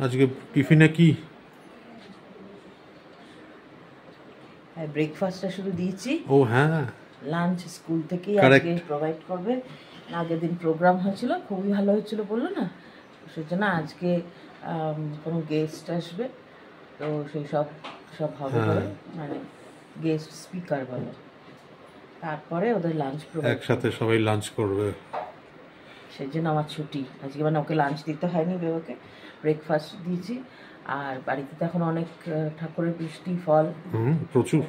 আজকে টিফিনে কি? ব্রেকফাস্টটা শুধু দিয়েছি। ও হ্যাঁ, লাঞ্চ স্কুল থেকেই আজকে প্রোভাইড করবে। আগের দিন প্রোগ্রাম হয়েছিল, খুবই ভালো হয়েছিল বললো না, সেজন্য আজকে কোনো গেস্ট আসবে, তো সেই সব হবে বলে, মানে গেস্ট স্পিকার বলে, তারপরে ওদের লাঞ্চ একসাথে সবাই লাঞ্চ করবে, সেই জন্য আমার ছুটি আজকে। মানে ওকে লাঞ্চ দিতে হয়নি, বেরোকে ব্রেকফাস্ট দিয়েছি। আর বাড়িতে তো এখন অনেক ঠাকুরের বৃষ্টি ফল প্রচুর,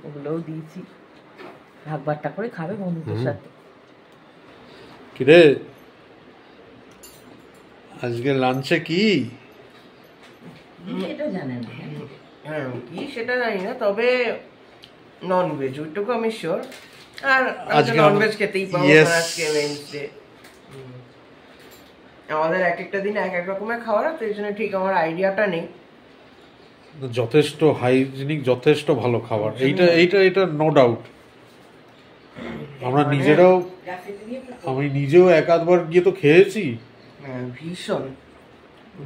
ওগুলোও দিয়েছি, ভাগবারটা করে খাবে বন্ধুদের সাথে। কিরে আজকে লাঞ্চে কি? এটা জানেন না? হ্যাঁ কি সেটা জানি না, তবে ননভেজ ওইটুকু আমি শিওর। আর আজকে ননভেজ খেতেই পাবো, আজকে ওয়েডনেসডে। আমাদের এক একটা দিন এক এক রকমের খাবার, তো এই জন্য ঠিক আমার আইডিয়াটা নেই। যথেষ্ট হাইজিনিক, যথেষ্ট ভালো খাবার, এইটা নো ডাউট। আমরা নিজেরাও, আমি নিজেও এক আধবার গিয়ে তো খেয়েছি, ভীষণ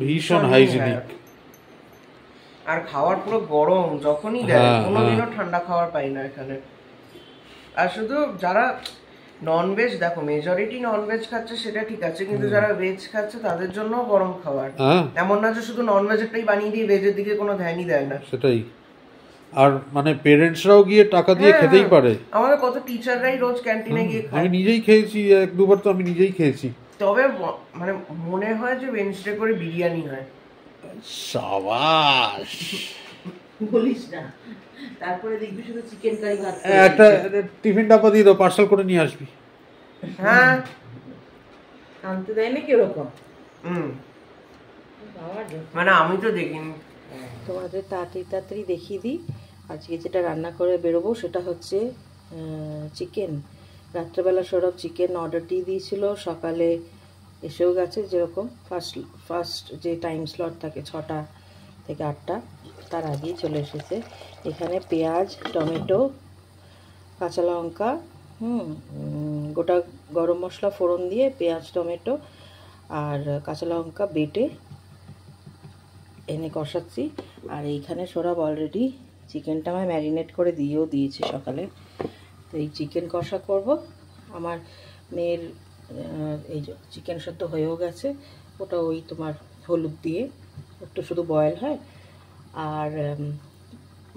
ভীষণ হাইজিনিক। আর খাবার পুরো গরম যখনই দেয়, কোনোদিনও ঠান্ডা খাবার পাই না এখানে। আর শুধু যারা ননভেজ, দেখো মেজরিটি ননভেজ খাচ্ছে সেটা ঠিক আছে, কিন্তু যারা ভেজ খাচ্ছে তাদের জন্য গরম খাবার। এমন না যে শুধু ননভেজেরটাই বানিয়ে দিয়ে ভেজের দিকে কোনো ধ্যানই দেয় না। সেটাই। আর মানে পেরেন্টসরাও গিয়ে টাকা দিয়ে খেতেই পারে। আমাদের কত টিচাররাই রোজ ক্যান্টিনে গিয়ে খায়। আমি নিজেই খেয়েছি, এক দুবার তো আমি নিজেই খেয়েছি। তবে মানে মনে হয় যে ওয়েডনেসডে করে বিরিয়ানি হয়। সাবাস, বলিস না। তারপরে দেখবি শুধু চিকেন কারি ভাত। একটা টিফিন ডাব্বা দিয়ে দাও, পার্সেল করে নিয়ে আসবি। হ্যাঁ, আনতে দেয় নাকি ওরকম? মানে আমি তো দেখিনি। তোমাদের তাড়াতাড়ি দেখিয়ে দিই। আজকে যেটা রান্না করে বেরোবো সেটা হচ্ছে চিকেন। রাত্রেবেলা সৌরভ চিকেন অর্ডার দিয়ে দিয়েছিল, সকালে এসেও গেছে। যেরকম ফার্স্ট যে টাইম স্লট থাকে 6টা থেকে 8টা, তার আগেই চলে এসেছে। এখানে পেঁয়াজ, টমেটো, কাঁচা লঙ্কা, গোটা গরম মশলা ফোড়ন দিয়ে পেঁয়াজ টমেটো আর কাঁচা লঙ্কা বেটে এনে কষাচ্ছি। আর এইখানে সৌরভ অলরেডি চিকেনটা আমায় ম্যারিনেট করে দিয়েও দিয়েছে সকালে। তো এই চিকেন কষা করব। আমার মেয়ের এই যে চিকেন সেদ্ধ হয়েও গেছে, ওটা ওই তোমার হলুদ দিয়ে একটু শুধু বয়েল হয়। আর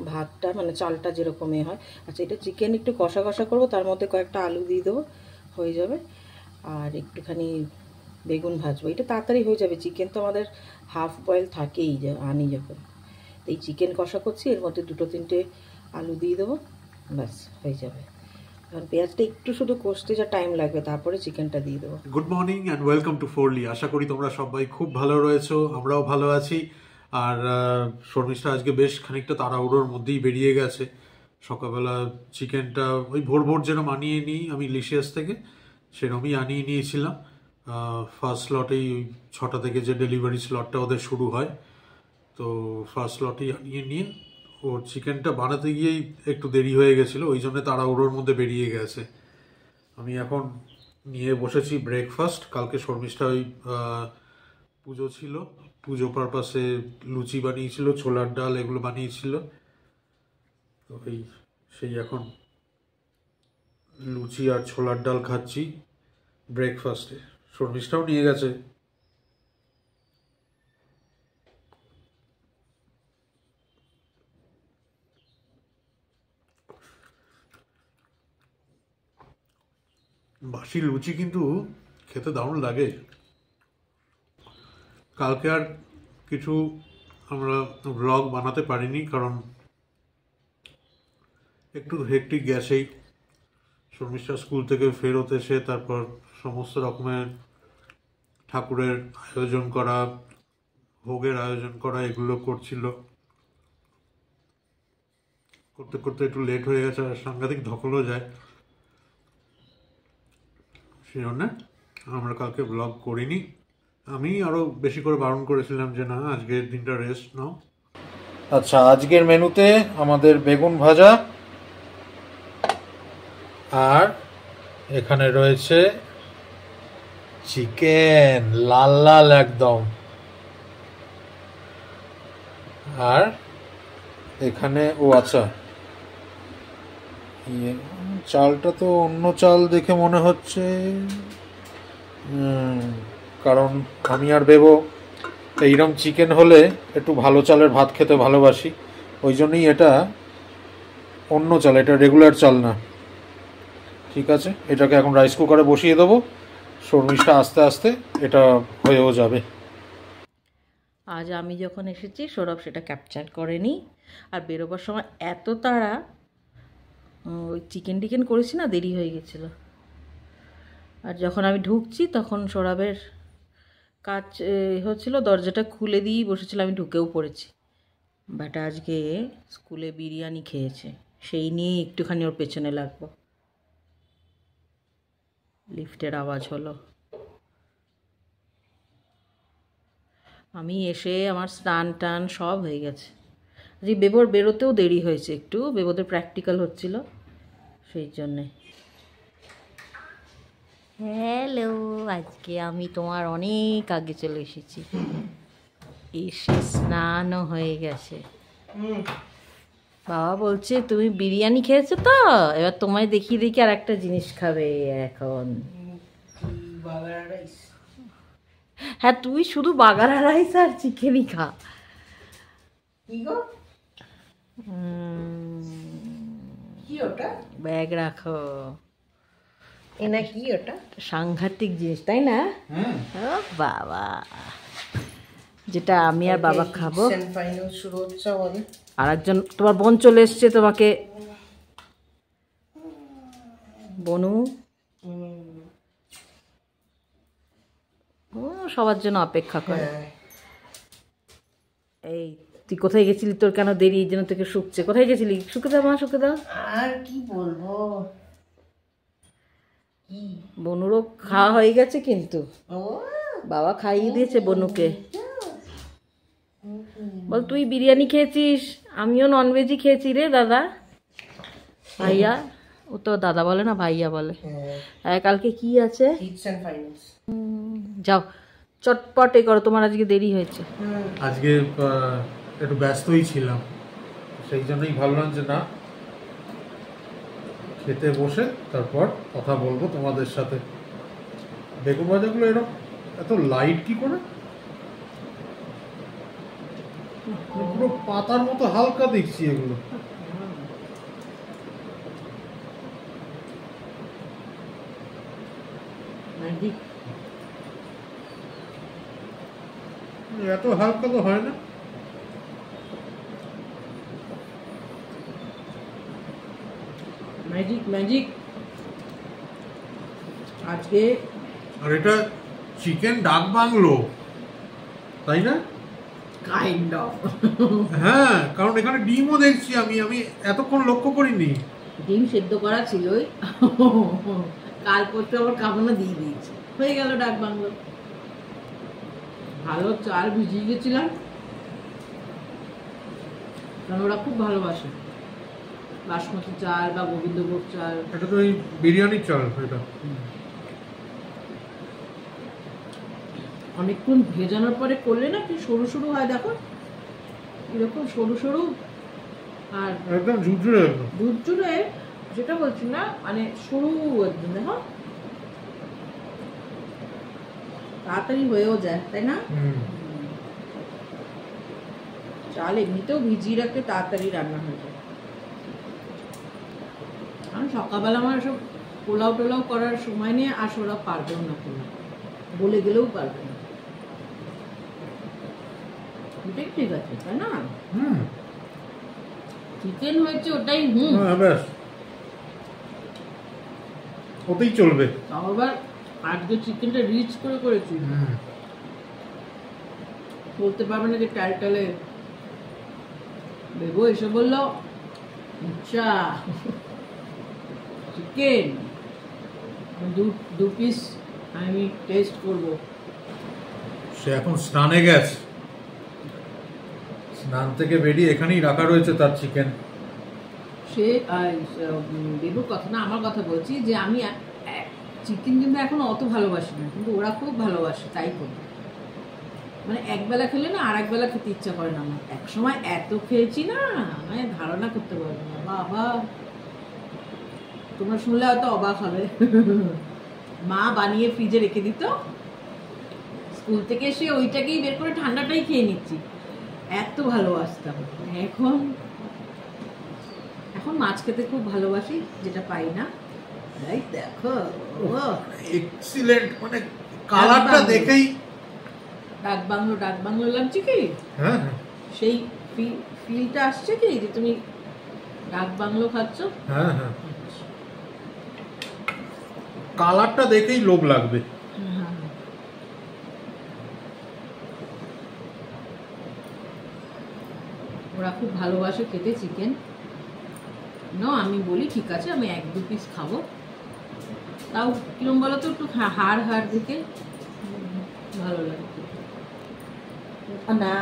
ভাতটা মানে চালটা যেরকম হয়। আচ্ছা, এটা চিকেন একটু কষা কষা করবো, তার মধ্যে কয়েকটা আলু দিয়ে দেবো, হয়ে যাবে। আর একটুখানি বেগুন ভাজবো, এটা তাড়াতাড়ি হয়ে যাবে। চিকেন তো আমাদের হাফ বয়েল থাকেই, আনি যখন। এই চিকেন কষা করছি, এর মধ্যে 2-3টে আলু দিয়ে দেবো, ব্যাস হয়ে যাবে। কারণ পেঁয়াজটা একটু শুধু কষতে যা টাইম লাগবে, তারপরে চিকেনটা দিয়ে দেবো। Good morning and welcome to ফোরলি। আশা করি তোমরা সবাই খুব ভালো রয়েছো, আমরাও ভালো আছি। আর শর্মিষ্ঠা আজকে বেশ খানিকটা তাড়াহুড়োর মধ্যেই বেরিয়ে গেছে। সকালবেলা চিকেনটা ওই ভোর যেরকম আনিয়ে নিই আমি লিশিয়াস থেকে, সেরকমই আনিয়ে নিয়েছিলাম। ফার্স্ট স্লটেই 6টা থেকে যে ডেলিভারি স্লটটা ওদের শুরু হয়, তো ফার্স্ট স্লটেই আনিয়ে নিয়ে ওর চিকেনটা বানাতে গিয়েই একটু দেরি হয়ে গেছিলো, ওই জন্য তাড়াহুড়োর মধ্যে বেরিয়ে গেছে। আমি এখন নিয়ে বসেছি ব্রেকফাস্ট। কালকে শর্মিষ্ঠা ওই পুজো ছিল, পুজো পারপাসে লুচি বানিয়েছিল, ছোলার ডাল এগুলো বানিয়েছিল, তো সেই এখন লুচি আর ছোলার ডাল খাচ্ছি ব্রেকফাস্টে। শর্মিষ্ঠাও নিয়ে গেছে। বাসি লুচি কিন্তু খেতে দারুণ লাগে। কালকে আর কিছু আমরা ব্লগ বানাতে পারিনি, কারণ একটু হেক্টিক গেছেই। শর্মিষ্ঠা স্কুল থেকে ফেরত এসে তারপর সমস্ত রকমের ঠাকুরের আয়োজন করা, ভোগের আয়োজন করা, এগুলো করছিল। করতে করতে একটু লেট হয়ে গেছে, আর সাংঘাতিক ধকলও যায়, সেই জন্য আমরা কালকে ব্লগ করিনি। আমি আরও বেশি করে বারণ করেছিলাম যে না, আজকের দিনটা রেস্ট নাও। আচ্ছা, আজকের মেনুতে আমাদের বেগুন ভাজা, আর এখানে রয়েছে চিকেন, লাল লাল একদম। আর এখানে ও আচ্ছা, চালটা তো অন্য চাল দেখে মনে হচ্ছে, কারণ আমি আর বেবো এইরকম চিকেন হলে একটু ভালো চালের ভাত খেতে ভালোবাসি, ওই জন্যই এটা অন্য চাল, এটা রেগুলার চাল না। ঠিক আছে, এটাকে এখন রাইস কুকারে বসিয়ে দেবো, শর্মিষ্ঠা আস্তে আস্তে এটা হয়েও যাবে। আজ আমি যখন এসেছি সৌরভ সেটা ক্যাপচার করেনি, আর বেরোবার সময় এত তাড়া, ওই চিকেন টিকেন করেছি না, দেরি হয়ে গেছিল। আর যখন আমি ঢুকছি তখন সৌরভের কাজ হচ্ছিল, দরজাটা খুলে দিয়েই বসেছিল, আমি ঢুকেও পড়েছি। বাট আজকে স্কুলে বিরিয়ানি খেয়েছে, সেই নিয়ে একটুখানি ওর পেছনে লাগবো। লিফটের আওয়াজ হলো, আমি এসে আমার স্নান টান সব হয়ে গেছে। যে বেবোর বেরোতেও দেরি হয়েছে একটু, বেবোদের প্র্যাকটিক্যাল হচ্ছিল সেই জন্যে। হ্যালো, আজকে আমি তোমার অনেক আগে চলে এসেছি, এসে স্নানও হয়ে গেছে। বাবা বলছে তুমি বিরিয়ানি খেয়েছো তো, এবার তোমায় দেখিয়ে দেখি আর একটা জিনিস খাবে এখন। হ্যাঁ, তুই শুধু বাগারা রাইস আর চিকেনই খা। কি ওটা? ব্যাগ রাখো। এনা কি ওটা? সাংঘাতিক জিনিস, তাই না? ও বাবা, যেটা আমি আর বাবা খাবো। ফাইনাল শুরু হচ্ছে আমাদের। আর একজন তোমার বোন চলে এসছে তোমাকে, বনু সবার জন্য অপেক্ষা করে। এই তুই কোথায় গেছিলি? তোর কেন দেরি? এই জন্য তোকে শুকছে। কোথায় গেছিলি? শুকে দাও মা, শুকে দাও। আর কি বলবো, বনুরও খাওয়া হয়ে গেছে, কিন্তু বাবা খাইয়ে দিয়েছে বনুকে। বল তুই বিরিয়ানি খেয়েছিস, আমিও ননভেজই খেয়েছি রে দাদা। ভাইয়া, ও তো দাদা বলে না, ভাইয়া বলে। কালকে কি আছে? যাও চটপট এ করো, তোমার আজকে দেরি হয়েছে। আজকে একটু ব্যস্তই ছিলাম, সেই জন্যই ভাবলাম যে না, খেতে বসে তারপর কথা বলবো তোমাদের সাথে। বেগুন ভাজাগুলো এরকম এত লাইট কি করে? পুরো পাতার মতো হালকা দেখছি এগুলো। এত হালকা তো হয় না। ম্যাজিক ম্যাজিক আজকে। আর এটা চিকেন ডাক বাংলো, তাই না? Kind of. হ্যাঁ, কারণ এখানে ডিমও দেখছি আমি এতক্ষণ লক্ষ্য করিনি। ডিম সেদ্ধ করা ছিলই, কাল পরশু আবার কামনা দিয়ে দিয়েছে, হয়ে গেল ডাক বাংলো। ভালো চাল ভিজিয়ে গেছিলাম, কারণ ওরা খুব ভালোবাসে বাসমতি চাল বা গোবিন্দভোগ চাল। এটা তো এই বিরিয়ানির চাল। এটা অনেকক্ষণ ভেজানোর পরে করলে না কি সরু সরু হয়, দেখো এরকম সরু সরু, আর একদম ঝুরঝুরে ঝুরঝুরে, যেটা বলছি না, মানে সরু একদম, দেখো তাড়াতাড়ি হয়েও যায়, তাই না? চাল এমনিতেও ভিজিয়ে রাখতে তাড়াতাড়ি রান্না হয়ে যায়। কারণ সকালবেলা আমার সব পোলাও টোলাও করার সময় নিয়ে আর ওরা পারবেও না, বলে গেলেও পারবে না। ওটাই ঠিক আছে, তাই না? চিকেন হয়েছে ওটাই, ব্যাস ওতেই চলবে। আবার আজকে চিকেনটা রিচ করে করেছি, বলতে পারবে না যে টাল টালে। বেবো এসে বললো আচ্ছা চিকেন দু পিস আমি টেস্ট করব। সে এখন স্নানে গেছে, স্নান থেকে বেরিয়ে এখানেই রাখা রয়েছে তার চিকেন। সে বেবুর কথা না, আমার কথা বলছি, যে আমি চিকেন কিন্তু এখন অত ভালোবাসি না, কিন্তু ওরা খুব ভালোবাসে, তাই করি। মানে একবেলা খেলে না আর একবেলা খেতে ইচ্ছা করে না আমার। এক সময় এত খেয়েছি না, মানে ধারণা করতে পারবে না বাবা, তোমরা শুনলে হয়তো অবাক হবে। মা বানিয়ে ফ্রিজে রেখে দিত, স্কুল থেকে এসে ওইটাকেই বের করে ঠান্ডাটাই খেয়ে নিচ্ছি, এত ভালোবাসতাম। এখন মাছ খেতে খুব ভালোবাসি, যেটা পাই না। এই দেখো এক্সিলেন্ট, মানে কালারটা দেখেই ডাক বাংলো লাগছে কি? হ্যাঁ সেই ফিলটা আসছে কি যে তুমি ডাক বাংলো খাচ্ছ? হ্যাঁ হ্যাঁ, কালারটা দেখেই লোভ লাগবে। ওরা খুব ভালোবাসে খেতে চিকেন। না আমি বলি ঠিক আছে আমি 1-2 পিস খাবো, তাও কিরম বলো তো একটু হাড় দেখে ভালো লাগে। না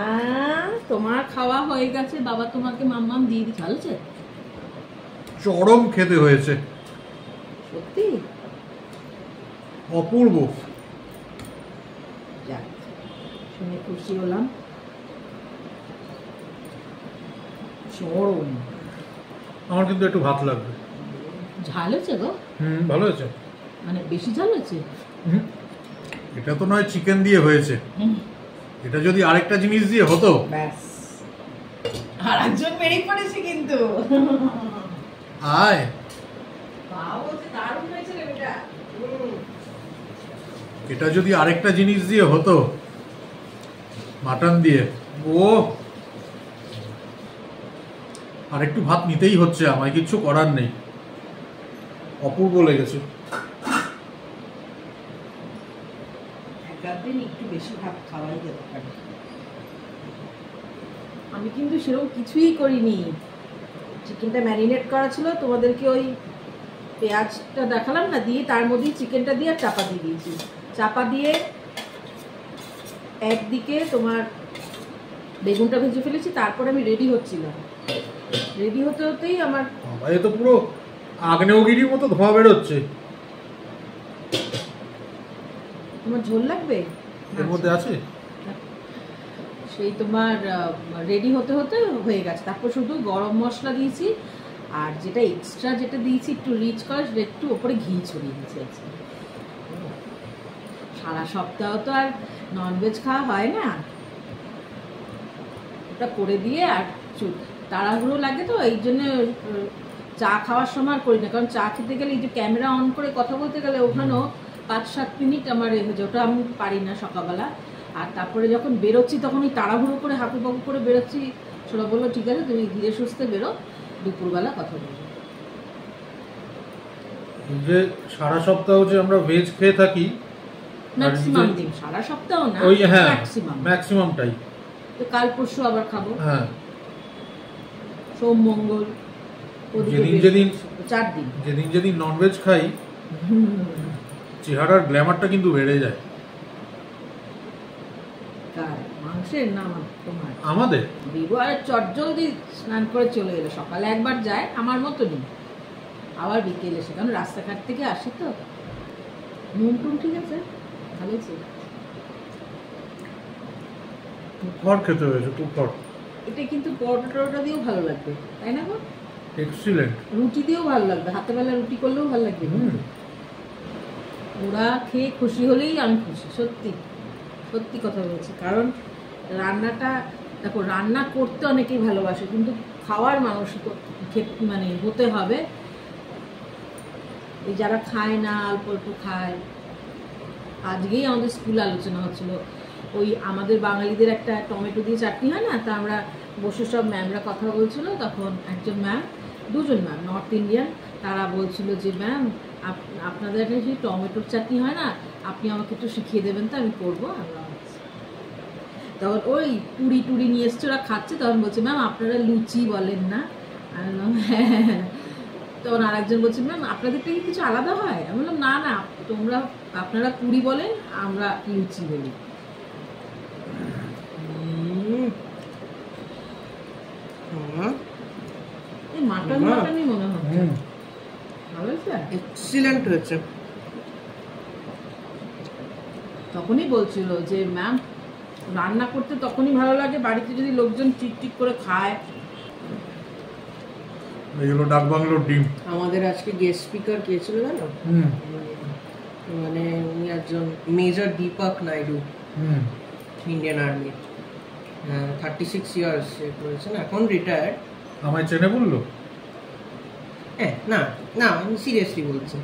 তোমার খাওয়া হয়ে গেছে, বাবা তোমাকে মাম্মাম দিয়ে চালছে। চরম খেতে হয়েছে, সত্যি অপূর্ব। যাক, শুনে খুশি হলাম। চরম। আমার কিন্তু একটু ভাত লাগবে। ঝাল হয়েছে গো? ভালো হয়েছে। মানে বেশি ঝাল হয়েছে? এটা তো নয় চিকেন দিয়ে হয়েছে, এটা যদি আরেকটা জিনিস দিয়ে হতো ব্যাস। আর একজন মেরে পড়েছে কিন্তু। আয় এটা যদি আরেকটা জিনিস দিয়ে হতো, মাটন দিয়ে, ও আর একটু ভাত নিতেই হচ্ছে আমায়, কিচ্ছু করার নেই, অপূর্ব লেগেছে। একদিন একটু বেশি ভাত খাওয়াই যেতে পারে। আমি কিন্তু সেরকম কিছুই করিনি, চিকেনটা ম্যারিনেট করা ছিল, তোমাদেরকে ওই পেঁয়াজটা দেখালাম না, দিয়ে তার মধ্যেই চিকেনটা দিয়ে চাপা দিয়ে দিয়েছি। চাপা দিয়ে একদিকে তোমার বেগুনটা ভেজে ফেলেছি, তারপরে আমি রেডি হচ্ছিলাম। রেডি হতে হতেই আমার এ তো পুরো আগ্নেয়গিরির মতো ধোঁয়া বেরোচ্ছে। তোমার ঝোল লাগবে এর মধ্যে আছে, সেই তোমার রেডি হতে হতে হয়ে গেছে। তারপর শুধু গরম মশলা দিয়েছি, আর যেটা এক্সট্রা যেটা দিয়েছি একটু রিচ করে, সেটা একটু ওপরে ঘি ছড়িয়ে দিয়েছি। সারা সপ্তাহ তো আর ননভেজ খাওয়া হয় না, ওটা করে দিয়ে আর তাড়াহুড়ো লাগে তো, এই জন্য চা খাওয়ার সময় করি না, কারণ চা খেতে গেলে এই যে ক্যামেরা অন করে কথা বলতে গেলে ওখানেও 5-7 মিনিট আমার হয়ে যায়, ওটা আমি পারি না সকালবেলা। আর তারপরে যখন বেরোচ্ছি তখন ওই তাড়াহুড়ো করে হাঁপুপাপু করে বেরোচ্ছি। সোনা বললো ঠিক আছে তুমি ধীরে সুস্থে বেরো, দুপুরবেলা কথা বলবো। যে সারা সপ্তাহ যে আমরা ভেজ খেয়ে থাকি, ম্যাক্সিমাম দিন, সারা সপ্তাহ না, ওই হ্যাঁ ম্যাক্সিমামটাই। তো কাল পরশু আবার খাবো, হ্যাঁ সোম মঙ্গল যেদিন 4 দিন। যেদিন ননভেজ খাই, চেহারার গ্ল্যামারটা কিন্তু বেড়ে যায়। মাংসের নাম তোমার আমাদের বিবাহ চটজলদি স্নান করে চলে এলো, সকালে একবার যায় আমার মতনই, আবার বিকেলে এসে, কারণ রাস্তাঘাট থেকে আসে তো। নুন টুন ঠিক আছে, ভালো আছে। ঘর খেতে হয়েছে, তুই ঘর। এটা কিন্তু পরোটা দিয়েও ভালো লাগবে, তাই না গো? এক্সিলেন্ট। রুটি দিয়েও ভালো লাগবে, হাতে বেলা রুটি করলেও ভালো লাগবে। ওরা খেয়ে খুশি হলেই আমি খুশি, সত্যি সত্যি কথা বলছি। কারণ রান্নাটা দেখো, রান্না করতে অনেকেই ভালোবাসে, কিন্তু খাওয়ার মানুষ মানে হতে হবে। এই যারা খায় না, অল্প অল্প খায়। আজকেই আমাদের স্কুলে আলোচনা হচ্ছিল, ওই আমাদের বাঙালিদের একটা টমেটো দিয়ে চাটনি হয় না, তা আমরা বসে সব ম্যামরা কথা বলছিল, তখন একজন ম্যাম, 2জন ম্যাম নর্থ ইন্ডিয়ান, তারা বলছিল যে ম্যাম আপনাদের একটা সেই টমেটোর চাটনি হয় না, আপনি আমাকে একটু শিখিয়ে দেবেন তো, আমি করবো। তখন ওই পুরি নিয়ে এসছে, ওরা খাচ্ছে, তখন বলছে ম্যাম আপনারা লুচি বলেন না? আমি বললাম হ্যাঁ। তখন আরেকজন বলছে ম্যাম আপনাদের থেকে কিছু আলাদা হয়? আমি বললাম না না, আপনারা পুরি বলেন, আমরা লুচি বলি। মাটনই মনে হচ্ছে ভালো হয়েছে, এক্সিলেন্ট হয়েছে। তখনই বলছিল যে ম্যাম রান্না করতে তখনই ভালো লাগে বাড়িতে যদি লোকজন টিকটিক করে খায়। এগুলো ডাক বাংলোর ডিম। আমাদের আজকে গেস্ট স্পিকার কে ছিল জানো? মানে উনি একজন major Deepak Naidu, Indian army, 36 years সে করেছেন, এখন রিটায়ার্ড। আমায় চেনে বললো? না না, আমি সিরিয়াসলি বলছি।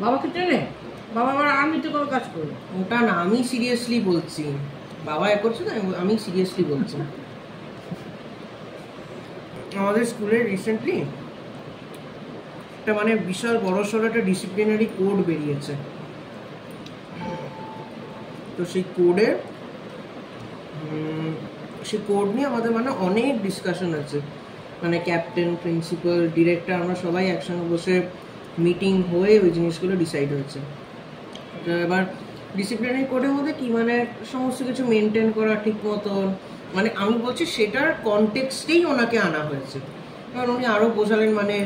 বাবাকে ট্রেনে বাবা আবার আর্মিতে কোনো কাজ করবে ওটা না, আমি সিরিয়াসলি বলছি। বাবা এ করছে না, আমি সিরিয়াসলি বলছি। আমাদের স্কুলে রিসেন্টলি একটা মানে বিশাল বড়সড় একটা ডিসিপ্লিনারি কোড বেরিয়েছে। তো সেই কোড নিয়ে আমাদের মানে অনেক ডিসকাশন আছে, মানে ক্যাপ্টেন, প্রিন্সিপাল, ডিরেক্টর, আমরা সবাই একসঙ্গে বসে মিটিং হয়ে ওই জিনিসগুলো ডিসাইড হয়েছে। এবার ডিসিপ্লিনারি কোডের মধ্যে কি মানে সমস্ত কিছু মেনটেন করা ঠিক মতন, মানে আমি বলছি সেটার কনটেক্সটেই ওনাকে আনা হয়েছে। কারণ উনি আরও বোঝালেন মানে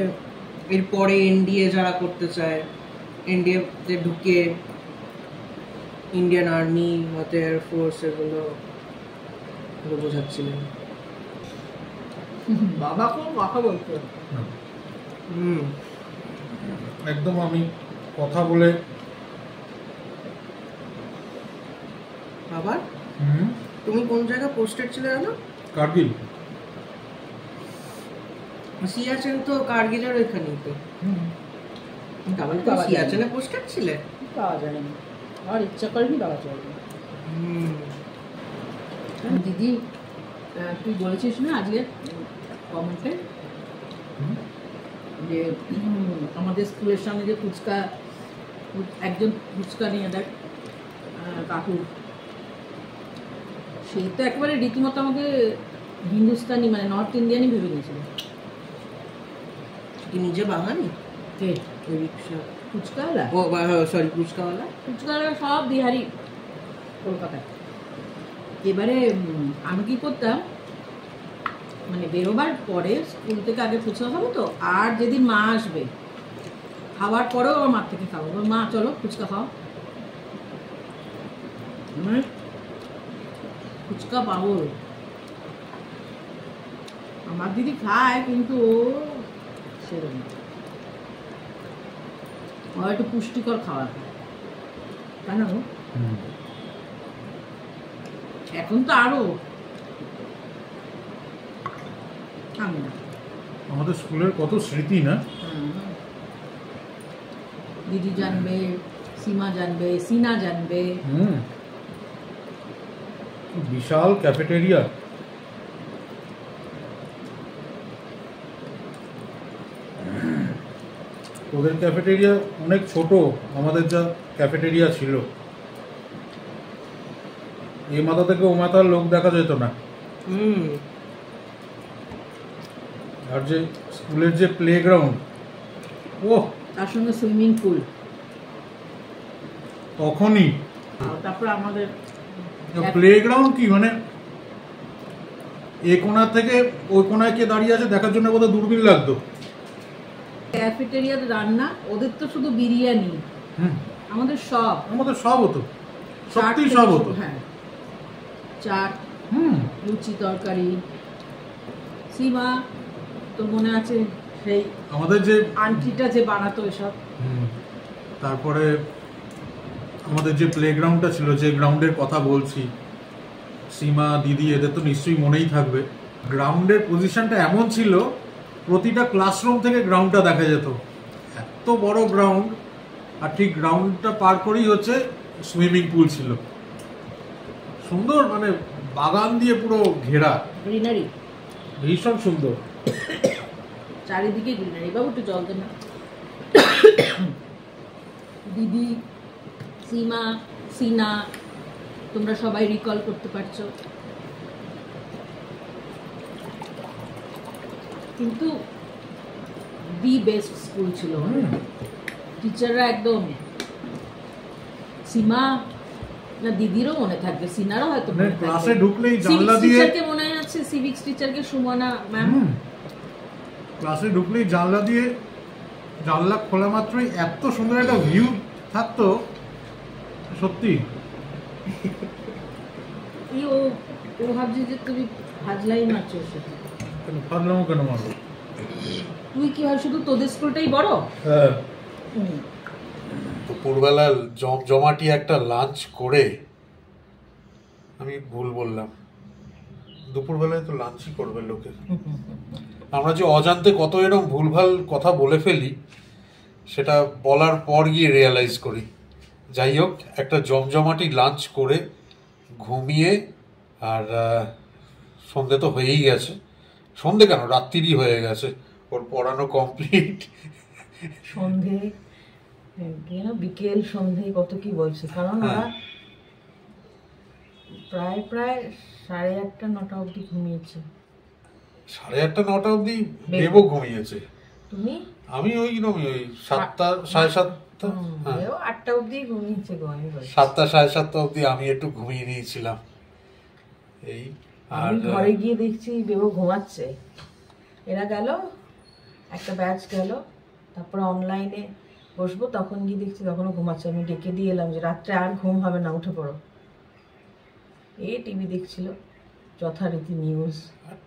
এরপরে এনডিএ যারা করতে চায়, এনডিএতে ঢুকে ইন্ডিয়ান আর্মি হতে এয়ারফোর্স এগুলো বোঝাচ্ছিলেন। বাবা কোন কথা বলতো? একদম আমি কথা বলে বাবা তুমি কোন জায়গায় পোস্টেড ছিলে জানো? কার্গিল। সিয়াচেন তো কার্গিলের ওইখানেই তো। তাহলে তো সিয়াচেনে পোস্টেড ছিলে? পাওয়া যায় না, আর ইচ্ছা করেনি বাবা চলবে। দিদি তুই বলেছিস না আজকে কমেন্টে যে আমাদের স্কুলের সামনে যে ফুচকা, একজন ফুচকা নিয়ে দেখ কাকু, সে তো একেবারে রীতিমতো আমাকে হিন্দুস্তানি মানে নর্থ ইন্ডিয়ানই ভেবে নিয়েছিল। কি নিজে বাঙালি? কে? রিক্সা ফুচকাওয়ালা? ও সরি, ফুচকাওয়ালা। ফুচকাওয়ালা সব বিহারি কলকাতায়। এবারে আমি কি করতাম, মানে বেরোবার পরে স্কুল থেকে আগে ফুচকা খাবো তো, আর যেদিন মা আসবে খাওয়ার পরেও আমার মার থেকে খাবো, মা চলো ফুচকা খাও, ফুচকা পাবো। আমার দিদি খায় কিন্তু সেরকম একটু পুষ্টিকর খাবার খায়, তাই না? এখন তো আরো আমি না, আমাদের স্কুলের কত স্মৃতি না। দিদি জানবে, সীমা জানবে, সিনা জানবে। বিশাল ক্যাফেটেরিয়া। ওদের ক্যাফেটেরিয়া অনেক ছোট, আমাদের যা ক্যাফেটেরিয়া ছিল এই মাথা থেকে ও মাথার লোক দেখা যেত না। আর যে স্কুলের যে প্লেগ্রাউন্ড, ও তার সঙ্গে সুইমিং পুল, তখনই তারপর আমাদের প্লেগ্রাউন্ড কি মানে এ কোণা থেকে ওই কোণায় কে দাঁড়িয়ে আছে দেখার জন্য বোধহয় দূরবীন লাগতো। ক্যাফেটেরিয়ার রান্না, ওদের তো শুধু বিরিয়ানি, আমাদের সব হতো, সত্যি সব হতো। হ্যাঁ, চাট, লুচি, তরকারি। সীমা তোর মনে আছে সেই আমাদের যে আন্টিটা যে বানাতো এসব। তারপরে আমাদের যে প্লেগ্রাউন্ডটা ছিল, যে গ্রাউন্ডের কথা বলছি, সীমা, দিদি এদের তো নিশ্চয়ই মনেই থাকবে। গ্রাউন্ডের পজিশনটা এমন ছিল প্রতিটা ক্লাসরুম থেকে গ্রাউন্ডটা দেখা যেত, এত বড় গ্রাউন্ড। আর ঠিক গ্রাউন্ডটা পার করেই হচ্ছে সুইমিং পুল ছিল, সুন্দর মানে বাগান দিয়ে পুরো ঘেরা, গ্রিনারি, ভীষণ সুন্দর চারিদিকে গ্রিনারি। বাবু একটু জল দেন না। দিদি, সীমা, সিনা, তোমরা সবাই রিকল করতে পারছো। কিন্তু দি বেস্ট স্কুল ছিল, টিচাররা একদম। সীমা না দিদিরও মনে থাকবে, সিনারও হয়তো মনে থাকবে। ক্লাসে ঢুকলেই জানলা দিয়ে, টিচারকে মনে আছে, সিভিক্স টিচারকে সুমনা ম্যাম, ক্লাসে ঢুকলেই জানলা দিয়ে, জানলা খোলা মাত্রই এত সুন্দর একটা ভিউ থাকতো, সত্যি। এই ও ও ভাবছে যে তুমি হাজলাই মারছো ওর সাথে। কেন ফাজলামো কেন মারবো? তুই কি হয় শুধু তোদের স্কুলটাই বড়? হ্যাঁ। দুপুরবেলা জমজমাটি একটা লাঞ্চ করে, আমি ভুল বললাম, দুপুরবেলায় তো লাঞ্চই করবে লোকে। আমরা যে অজান্তে কত এরকম ভুলভাল কথা বলে ফেলি সেটা বলার পর গিয়ে রিয়েলাইজ করি। যাই হোক, একটা জমজমাটি লাঞ্চ করে ঘুমিয়ে, আর সন্ধে তো হয়েই গেছে, সন্ধে কেন রাত্রিরই হয়ে গেছে, ওর পড়ানো কমপ্লিট। সন্ধে বিকেল সন্ধে কত কি বলছে, কারণ ওরা প্রায় 8:30 9টা অবধি ঘুমিয়েছে। 8:30 9টা অবধি বেবও ঘুমিয়েছে। তুমি? আমি ওই 7টা 7:30, 8টা অবধি ঘুমিয়েছে গো। আমি 7টা 7:30 অবধি আমি একটু ঘুমিয়ে নিয়েছিলাম। এই আমি ঘরে গিয়ে দেখছি বেবো ঘুমাচ্ছে। এরা গেল, একটা ব্যাচ গেল, তারপরে অনলাইনে বসবো, তখন গিয়ে দেখছি তখনও ঘুমাচ্ছে। আমি ডেকে দিয়ে এলাম যে রাত্রে আর ঘুম হবে না, উঠে পড়ো। এই টিভি দেখছিল, যথারীতি নিউজ।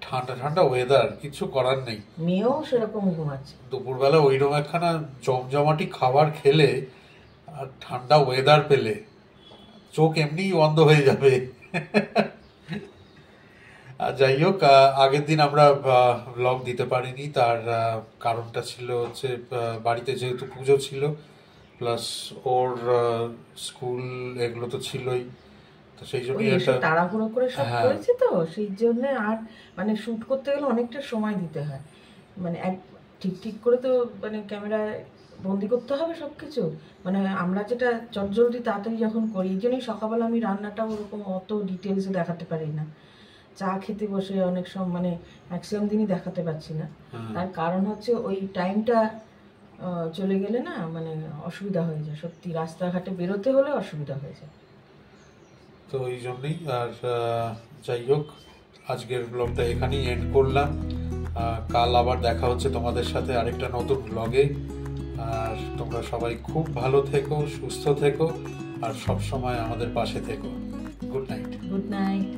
ঠান্ডা ঠান্ডা ওয়েদার, কিছু করার নেই। মেয়েও সেরকম ঘুমাচ্ছে। দুপুরবেলা ওইরকম একখানা জমজমাটি খাবার খেলে আর ঠান্ডা ওয়েদার পেলে চোখ এমনিই বন্ধ হয়ে যাবে। আর যাই হোক, আগের দিন আমরা ব্লগ দিতে পারিনি, তার কারণটা ছিল হচ্ছে বাড়িতে যেহেতু পুজো ছিল, প্লাস ওর স্কুল এগুলো তো ছিলই, তো সেই জন্যই একটা তাড়াহুড়ো করে সব করেছে, তো সেই জন্য আর মানে শুট করতে গেলে অনেকটা সময় দিতে হয়, মানে এক ঠিক করে তো মানে ক্যামেরায় বন্দি করতে হবে সবকিছু। মানে আমরা যেটা চটজলদি তাড়াতাড়ি যখন করি, এই জন্যই সকালবেলা আমি রান্নাটা ওরকম অত ডিটেলসে দেখাতে পারি না। চা খেতে বসে অনেক সময় মানে ম্যাক্সিমাম দিনই দেখাতে পারছি না। তার কারণ হচ্ছে ওই টাইমটা চলে গেলে না মানে অসুবিধা হয়ে যায়, সত্যি রাস্তাঘাটে বেরোতে হলে অসুবিধা হয়ে যায়। তো এই জন্যই। আর যাই হোক, আজকের ব্লগটা এখানেই এন্ড করলাম। কাল আবার দেখা হচ্ছে তোমাদের সাথে আরেকটা নতুন ব্লগে। আর তোমরা সবাই খুব ভালো থেকো, সুস্থ থেকো, আর সব সময় আমাদের পাশে থেকো। Good night. Good night.